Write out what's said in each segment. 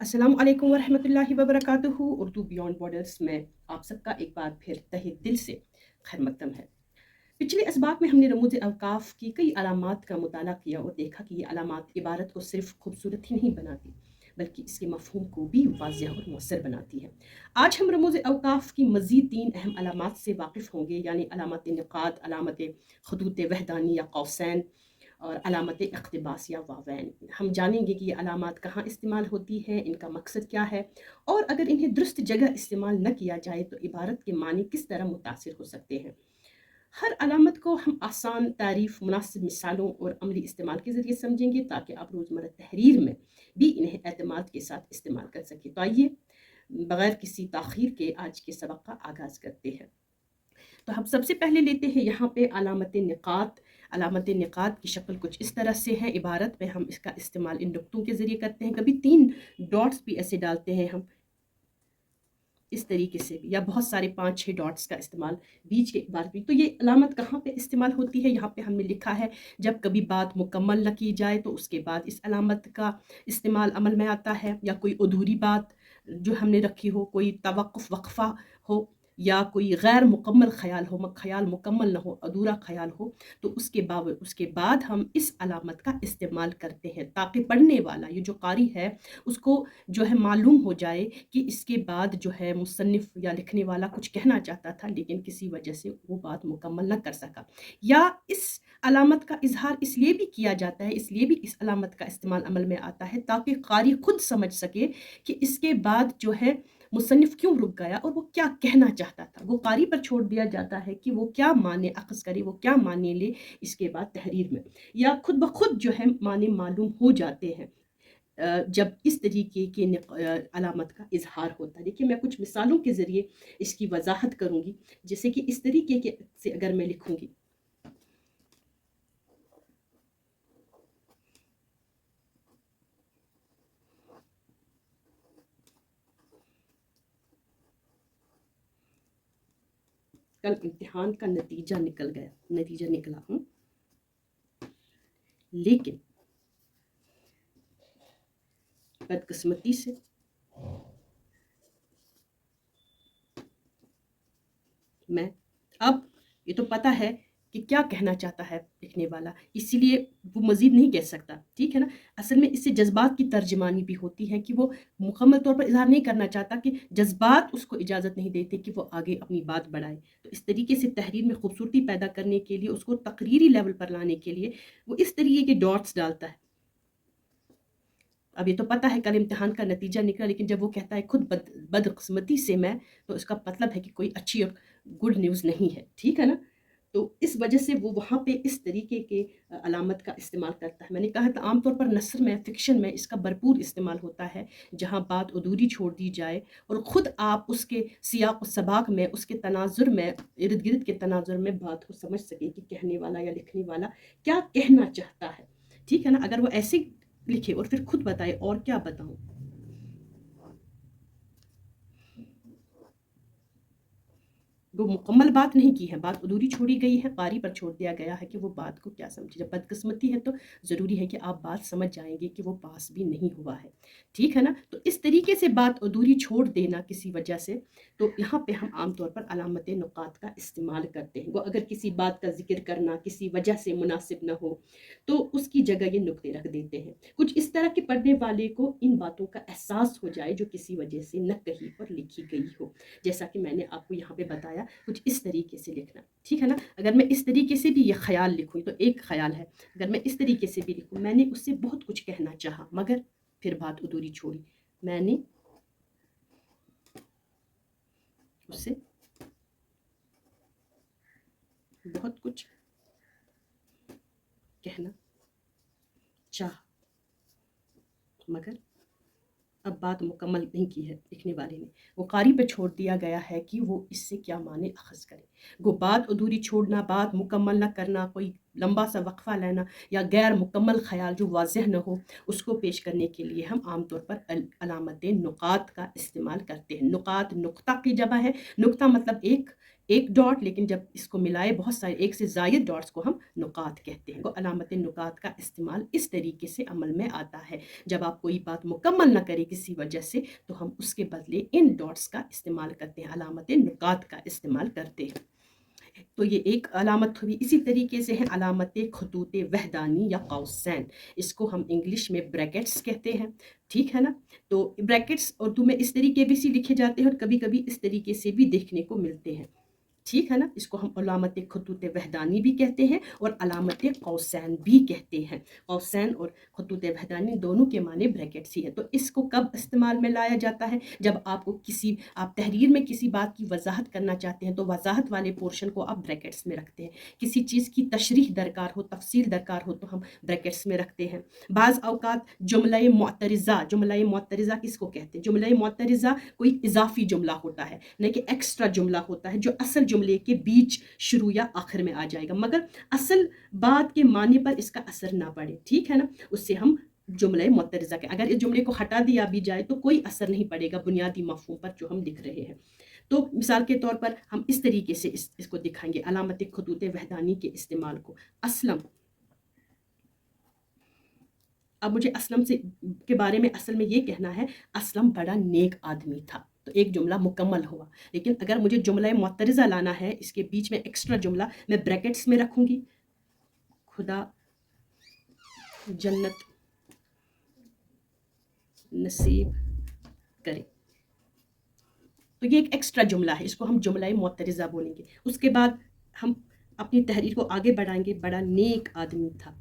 अस्सलाम वालेकुम वरहमतुल्लाहि वबरकातुहू। उर्दू बियॉन्ड बॉर्डर्स में आप सबका एक बार फिर तहे दिल से खैर मकदम है। पिछले असबाक में हमने रमूज़ अवकाफ़ की कई अलामात का मुताला किया और देखा कि ये अलामात इबारत को सिर्फ खूबसूरत ही नहीं बनाती बल्कि इसके मफ़हूम को भी वाज़ेह और मौसर बनाती है। आज हम रमूज़ अवकाफ़ की मज़ीद 3 अहम अलामात से वाक़िफ़ होंगे, यानी अलामत निक़ात, अलामत खदूत वहदानी या कौसैन और अलामत इक़्तिबास या वावैन। हम जानेंगे कि ये अलामात कहाँ इस्तेमाल होती हैं, इनका मकसद क्या है और अगर इन्हें दुरुस्त जगह इस्तेमाल न किया जाए तो इबारत के मानी किस तरह मुतासिर हो सकते हैं। हर अलामत को हम आसान तारीफ़, मुनासिब मिसालों और अमली इस्तेमाल के ज़रिए समझेंगे ताकि आप रोज़मर्रा तहरीर में भी इन्हें एतमाद के साथ इस्तेमाल कर सकें। तो आइए बग़ैर किसी ताख़ीर के आज के सबक का आगाज़ करते हैं। तो हम सबसे पहले लेते हैं यहाँ पे अलामत निक़ात। अलामत निक़ात की शक्ल कुछ इस तरह से है। इबारत में हम इसका इस्तेमाल इन नुक्तों के ज़रिए करते हैं, कभी 3 डॉट्स भी ऐसे डालते हैं हम इस तरीके से भी, या बहुत सारे 5-6 डॉट्स का इस्तेमाल बीच के इबारत में। तो ये अलामत कहाँ पे इस्तेमाल होती है, यहाँ पे हमने लिखा है जब कभी बात मुकम्मल न की जाए तो उसके बाद इस अलामत का इस्तेमाल अमल में आता है, या कोई अधूरी बात जो हमने रखी हो, कोई तवक़्क़ुफ़ वक़फ़ा हो, या कोई गैर मुकम्मल ख़याल हो, ख़याल मुकम्मल न हो, अधूरा ख़याल हो, तो उसके बाद हम इस अलामत का इस्तेमाल करते हैं ताकि पढ़ने वाला, ये जो क़ारी है, उसको जो है मालूम हो जाए कि इसके बाद जो है मुसन्निफ़ या लिखने वाला कुछ कहना चाहता था लेकिन किसी वजह से वो बात मुकम्मल न कर सका। या इस अलामत का इज़हार इसलिए भी किया जाता है, इसलिए भी इस अलामत का इस्तेमाल अमल में आता है ताकि क़ारी खुद समझ सके कि इसके बाद जो है मुसन्निफ़ क्यों रुक गया और वो क्या कहना चाहता था। वो क़ारी पर छोड़ दिया जाता है कि वो क्या माने अख़ज़ करे, वो क्या माने ले इसके बाद तहरीर में, या खुद ब खुद जो है माने मालूम हो जाते हैं जब इस तरीके के अलामत का इज़हार होता है। देखिए, मैं कुछ मिसालों के ज़रिए इसकी वज़ाहत करूँगी, जैसे कि इस तरीके के से अगर मैं लिखूँगी, कल इम्तिहान का नतीजा निकला हूँ, लेकिन बदकिस्मती से मैं अब ये तो पता है कि क्या कहना चाहता है लिखने वाला, इसीलिए वो मज़ीद नहीं कह सकता, ठीक है ना? असल में इससे जज़्बात की तर्जुमानी भी होती है कि वो मुकम्मल तौर पर इज़हार नहीं करना चाहता, कि जज़्बात उसको इजाज़त नहीं देते कि वो आगे अपनी बात बढ़ाए। तो इस तरीके से तहरीर में खूबसूरती पैदा करने के लिए, उसको तक़रीरी लेवल पर लाने के लिए वो इस तरीके के डॉट्स डालता है। अब ये तो पता है कल इम्तिहान का नतीजा निकला, लेकिन जब वो कहता है खुद बदकिस्मती से मैं, तो इसका मतलब है कि कोई अच्छी और गुड न्यूज़ नहीं है, ठीक है ना? तो इस वजह से वो वहाँ पे इस तरीके के अलामत का इस्तेमाल करता है। मैंने कहा था आम तौर पर नस्र में, फ़िक्शन में इसका भरपूर इस्तेमाल होता है, जहाँ बात अधूरी छोड़ दी जाए और ख़ुद आप उसके सियाक़ व सबाक़ में, उसके तनाज़ुर में, इर्द-गिर्द के तनाज़ुर में बात को समझ सकें कि कहने वाला या लिखने वाला क्या कहना चाहता है, ठीक है ना? अगर वो ऐसे लिखे और फिर खुद बताए और क्या बताऊँ? वो मुकम्मल बात नहीं की है, बात अधूरी छोड़ी गई है, क़ारी पर छोड़ दिया गया है कि वो बात को क्या समझे। जब बदकिस्मती है तो ज़रूरी है कि आप बात समझ जाएँगे कि वो पास भी नहीं हुआ है, ठीक है ना? तो इस तरीके से बात अधूरी छोड़ देना किसी वजह से, तो यहाँ पे हम आम तौर पर अलामत नुक़ात का इस्तेमाल करते हैं। वो अगर किसी बात का ज़िक्र करना किसी वजह से मुनासिब न हो, तो उसकी जगह ये नुक्ते रख देते हैं। कुछ इस तरह के पढ़ने वाले को इन बातों का एहसास हो जाए जो किसी वजह से न कही और लिखी गई हो। जैसा कि मैंने आपको यहाँ पे बताया, कुछ इस तरीके से लिखना, ठीक है ना? अगर मैं इस तरीके से भी ये ख़याल लिखूँ तो एक ख़याल है, अगर मैं इस तरीके से भी लिखूँ, मैंने उससे बहुत कुछ कहना चाहा मगर फिर बात अधूरी छोड़ी। मैंने उससे बहुत कुछ कहना चाहा मगर अब बात मुकम्मल नहीं की है लिखने वाले ने। वो क़ारी पे छोड़ दिया गया है कि वो इससे क्या माने अख़ज़ करे। वो बात अधूरी छोड़ना, बात मुकम्मल ना करना, कोई लंबा सा वक्फा लेना या गैर मुकम्मल ख्याल जो वाज़ह न हो उसको पेश करने के लिए हम आम तौर पर अलामत नुकात का इस्तेमाल करते हैं। नुकात नुक्ता की जमा है, नुक्ता मतलब एक डॉट, लेकिन जब इसको मिलाए बहुत सारे एक से ज़ायद डॉट्स को हम नुकात कहते हैं। तो अलामत नुकात का इस्तेमाल इस तरीके से अमल में आता है। जब आप कोई बात मुकम्मल ना करें किसी वजह से तो हम उसके बदले इन डॉट्स का इस्तेमाल करते हैं, अलामत नुकात का इस्तेमाल करते हैं। तो ये एक अलामत हुई। इसी तरीके से है अलामत खतूत वहदानी या कौसैन, इसको हम इंग्लिश में ब्रैकेट्स कहते हैं, ठीक है ना। तो ब्रैकेट्स उर्दू में इस तरीके भी लिखे जाते हैं और कभी कभी इस तरीके से भी देखने को मिलते हैं, ठीक है ना। इसको हम अलामत खतूत वहदानी भी कहते हैं और अलामत कौसैन भी कहते हैं। कौसैन और खतूत वहदानी दोनों के माने ब्रैकेट्स ही है। तो इसको कब इस्तेमाल में लाया जाता है? जब आपको आप तहरीर में किसी बात की वजाहत करना चाहते हैं तो वजाहत वाले पोर्शन को आप ब्रैकेट्स में रखते हैं। किसी चीज़ की तशरीह दरकार हो, तफसील दरकार हो तो हम ब्रैकेट्स में रखते हैं। बाज़ औक़ात जुमला मुअत्तरिज़ा किसको कहते हैं? जुमला मुअत्तरिज़ा कोई इजाफी जुमला होता है, नहीं कि एक्स्ट्रा जुमला होता है जो असल जुमले के बीच, शुरू या आखिर में आ जाएगा, मगर असल बात के माने पर इसका असर ना पड़े, ठीक है ना। उससे हम जुमले मुअत्तरिज़ा के, अगर इस जुमले को हटा दिया भी जाए तो कोई असर नहीं पड़ेगा बुनियादी मफ़हूम पर जो हम लिख रहे हैं। तो मिसाल के तौर पर हम इस तरीके से इसको दिखाएंगे अलामत खतूत वहदानी के इस्तेमाल को। असलम, अब मुझे असलम से के बारे में असल में ये कहना है, असलम बड़ा नेक आदमी था, तो एक जुमला मुकम्मल हुआ। लेकिन अगर मुझे जुमला मुअत्तरिज़ा लाना है, इसके बीच में एक्स्ट्रा जुमला मैं ब्रैकेट्स में रखूंगी, खुदा जन्नत नसीब करे, तो ये एक एक्स्ट्रा जुमला है, इसको हम जुमला मुअत्तरिज़ा बोलेंगे। उसके बाद हम अपनी तहरीर को आगे बढ़ाएंगे, बड़ा नेक आदमी था।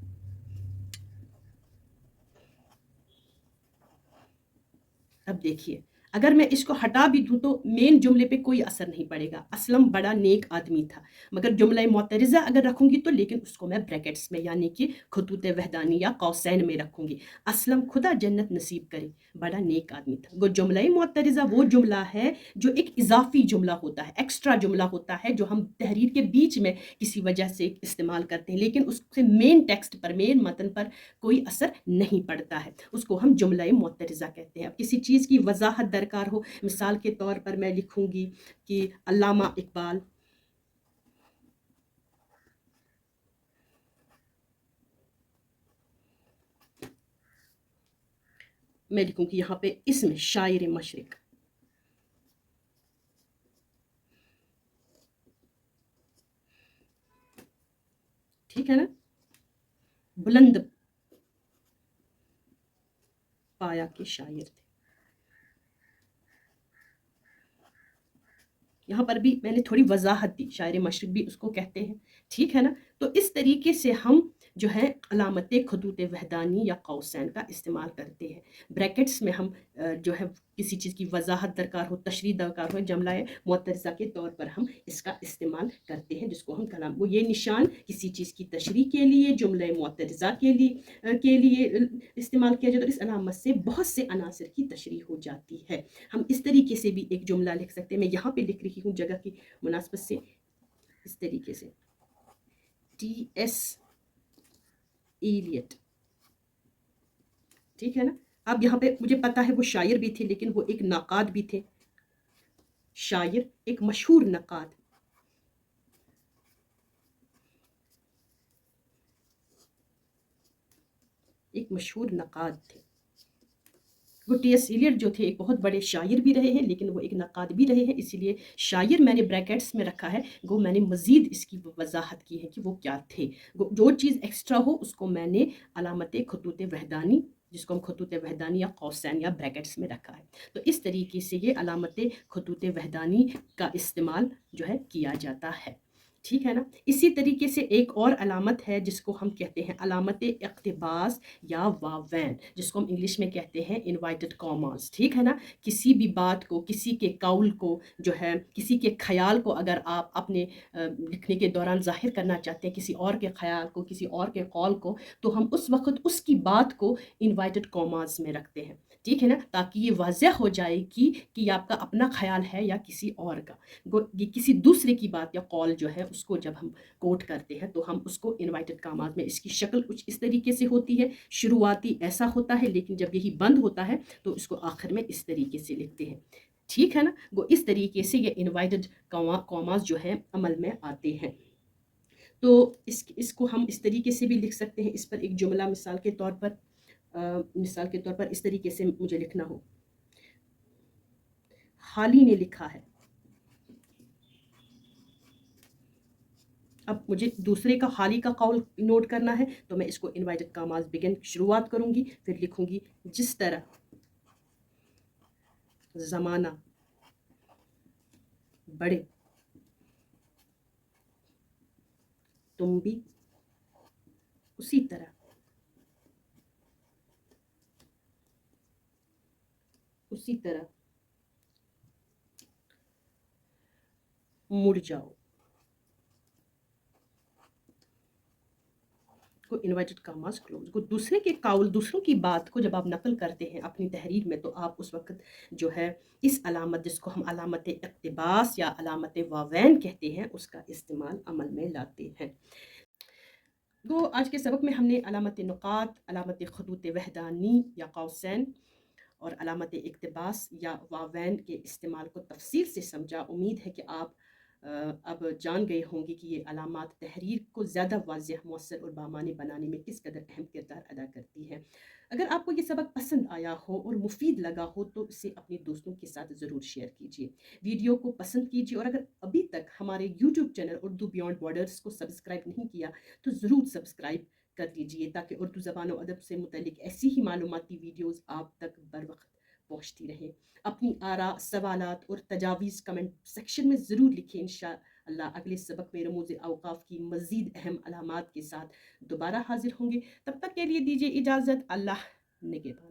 अब देखिए, अगर मैं इसको हटा भी दूँ तो मेन जुमले पे कोई असर नहीं पड़ेगा, असलम बड़ा नेक आदमी था। मगर जुमला मुअत्तरिज़ा अगर रखूंगी तो लेकिन उसको मैं ब्रैकेट्स में यानी कि खतूत वहदानी या कौसैन में रखूंगी। असलम खुदा जन्नत नसीब करे, बड़ा नेक आदमी था। वो जुमला मुअत्तरिज़ा वो जुमला है जो एक इजाफी जुमला होता है, एक्स्ट्रा जुमला होता है, जो हम तहरीर के बीच में किसी वजह से इस्तेमाल करते हैं, लेकिन उससे मेन टेक्स्ट पर, मेन मतन पर कोई असर नहीं पड़ता है, उसको हम जुमला मुअत्तरिज़ा कहते हैं। अब किसी चीज़ की वजाहत दरकार हो, मिसाल के तौर पर मैं लिखूंगी कि अल्लामा इकबाल मैं लिखूंगी यहाँ पे इसमें शायर मशरिक, ठीक है ना, बुलंद पाया के शायर थे। यहाँ पर भी मैंने थोड़ी वजाहत दी, शायर मशरिक भी उसको कहते हैं, ठीक है ना। तो इस तरीके से हम जो है अलामत खतूत वहदानी या कौसैन का इस्तेमाल करते हैं। ब्रैकेट्स में हम जो है किसी चीज़ की वजाहत दरकार हो, तशरीह दरकार हो, जुमला मुअत्तरिज़ा के तौर पर हम इसका इस्तेमाल करते हैं, जिसको हम कलाम, वो ये निशान किसी चीज़ की तशरीह के लिए, जुमला मुअत्तरिज़ा के लिए इस्तेमाल किया जाता है। इस अलामत से बहुत से अनासर की तशरीह हो जाती है। हम इस तरीके से भी एक जुमला लिख सकते हैं। मैं यहाँ पे लिख रही हूँ जगह की मुनासबत से, इस तरीके से, T.S. एलियट, ठीक है ना। अब यहाँ पे मुझे पता है वो शायर भी थे, लेकिन वो एक नक़ाद भी थे। शायर, एक मशहूर नक़ाद, एक मशहूर नक़ाद थे। वो T.S. एलियट जो थे एक बहुत बड़े शायर भी रहे हैं, लेकिन वो एक नक़ाद भी रहे हैं, इसीलिए शायर मैंने ब्रैकेट्स में रखा है। वो मैंने मज़ीद इसकी वजाहत की है कि वो क्या थे। जो चीज़ एक्स्ट्रा हो उसको मैंने अलामत खतूत वहदानी, जिसको हम खतूत वहदानी या कौसैन या ब्रैकेट्स में रखा है। तो इस तरीके से ये अलामत खतूत वहदानी का इस्तेमाल जो है किया जाता है, ठीक है ना। इसी तरीके से एक और अलामत है जिसको हम कहते हैं अलामत इक़्तिबास या वावैन, जिसको हम इंग्लिश में कहते हैं इनवर्टेड कॉमास, ठीक है ना। किसी भी बात को, किसी के कौल को जो है, किसी के ख्याल को अगर आप अपने लिखने के दौरान ज़ाहिर करना चाहते हैं, किसी और के ख्याल को, किसी और के कौल को, तो हम उस वक़्त उसकी बात को इनवर्टेड कॉमास में रखते हैं। ठीक है ना, ताकि ये वाज़ह हो जाए कि ये आपका अपना ख़्याल है या किसी और का। ये किसी दूसरे की बात या कॉल जो है उसको जब हम कोट करते हैं तो हम उसको इनवाइटेड कामात में इसकी शक्ल कुछ इस तरीके से होती है, शुरुआती ऐसा होता है, लेकिन जब यही बंद होता है तो इसको आखिर में इस तरीके से लिखते हैं। ठीक है ना, वो इस तरीके से ये इनवाइटेड कॉमास जो है अमल में आते हैं। तो इसको हम इस तरीके से भी लिख सकते हैं। इस पर एक जुमला मिसाल के तौर पर इस तरीके से मुझे लिखना हो, हाली ने लिखा है। अब मुझे दूसरे का हाली का कौल नोट करना है तो मैं इसको इनवाइटेड कामास बिगिन शुरुआत करूंगी, फिर लिखूंगी जिस तरह ज़माना बढ़े तुम भी उसी तरह मुड़ जाओ। को इनवर्टेड कामास क्लोज को दूसरे के काउल, दूसरों की बात को जब आप नकल करते हैं अपनी तहरीर में, तो आप उस वक्त जो है इस अलामत, जिसको हम अलामत इक़्तिबास या अलामत वावैन कहते हैं, उसका इस्तेमाल अमल में लाते हैं। तो आज के सबक में हमने अलामत नुकात, अलामत खतूत वहदानी या कौसैन और अलामत इक़्तिबास या वावैन के इस्तेमाल को तफसील से समझा। उम्मीद है कि आप अब जान गए होंगे कि ये अलामात तहरीर को ज़्यादा वाज़ेह, मौसर और बामानी बनाने में किस कदर अहम किरदार अदा करती हैं। अगर आपको ये सबक पसंद आया हो और मुफीद लगा हो तो इसे अपने दोस्तों के साथ ज़रूर शेयर कीजिए, वीडियो को पसंद कीजिए, और अगर अभी तक हमारे YouTube channel Urdu beyond borders को सब्सक्राइब नहीं किया तो ज़रूर सब्सक्राइब कर दीजिए, ताकि उर्दू ज़बान और अदब से मुतल्लिक ऐसी ही मालूमाती वीडियोज़ आप तक बर वक्त पहुँचती रहे। अपनी आरा, सवालात और तजावीज़ कमेंट सेक्शन में ज़रूर लिखें। इंशाअल्लाह अगले सबक में रमूज़ औक़ाफ़ की मज़ीद अहम अलामात के साथ दोबारा हाज़िर होंगे। तब तक के लिए दीजिए इजाज़त। अल्लाह निगहबान।